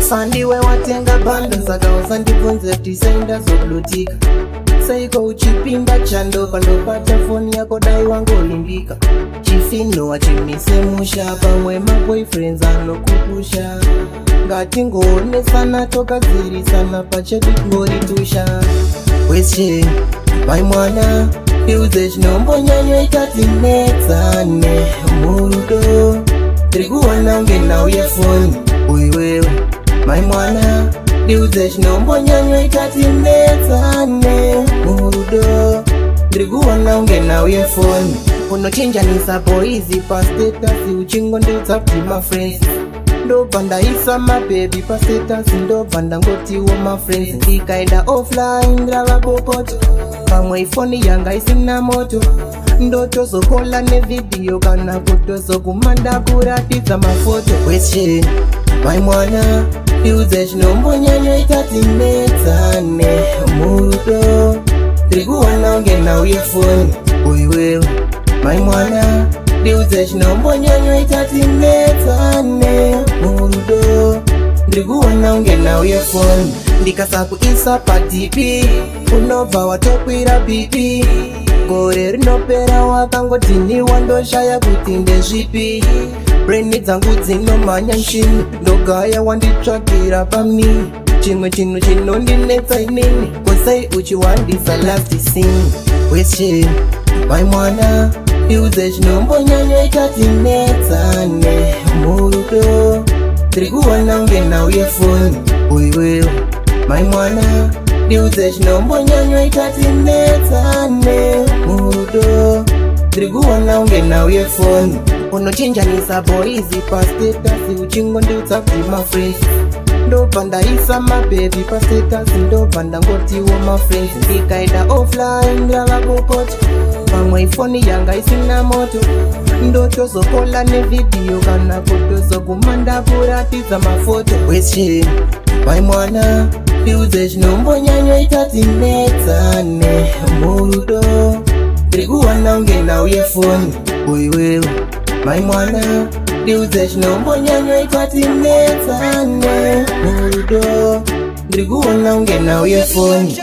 fandiwe watenga bando saka usandibvunze kuti sainda zoblutika saiko uchipinda chando pandopata foni yako dai wangolimbika chifino wachimise musha pamwe maboyfriends anokupusha ngatingoonesana tokadzirisana pachedu ngoritusha question my mwana iuze chinombonyanyoita tinetsane murudo tirikuwana unge nauye foni uiwewe my mwana iuze chinombonyanyoita tinetsane murudo tirikuwana unge nauye foni unochinjanisa boizi pastatasi uchingonditsa kuti mafriends ndobva ndaisa mabebi pastatasi ndobva ndangotiwo mafriends ndikaenda offline ndava bopoto pamwe ifoni yanga isina moto ndotozokola nevidhiyo kana kutozokumanda kuratidza mafoto question my mwana iudze chinombonyanyoita tinetsane murudo tirikuwana unge nauye foni uiwewe my mwana ndiudze chinombonyanyoita tinetsane murudo ndirikuona unge nauye foni ndikasakuisa padp unobva watokwira bp gore rinopera wakangotini wandoshaya kuti ndezvipi breni dzangu dzinomhanya nshini ndogaya wanditsvagira pamini chimwe chinhu chinondinetsa inini kosei uchiwandisa last scene question my mwana iudze chinombonyanyoita tinetsane murudo tirikuwana unge nauye foni uiwewe my mwana iudze chinombonyanyoita tinetsane murudo tirikuwana unge nauye foni unochinjanisa boizi pastatasi uchingonditsa kuti mafriends ndobva ndaisa mabebi pastatasi ndobva ndangotiwo mafriends ndikaenda offline ndava bopoto pamwe ifoni yanga isina moto ndotozokola nevidhiyo kana kutozokumanda kuratidza mafoto question my mwana iudze chinombonyanyoita tinetsane murudo tirikuwana unge nauye foni uiwewe my mwana iudze chinombonyanyoita tinetsane murudo ndirikuona unge nauye foni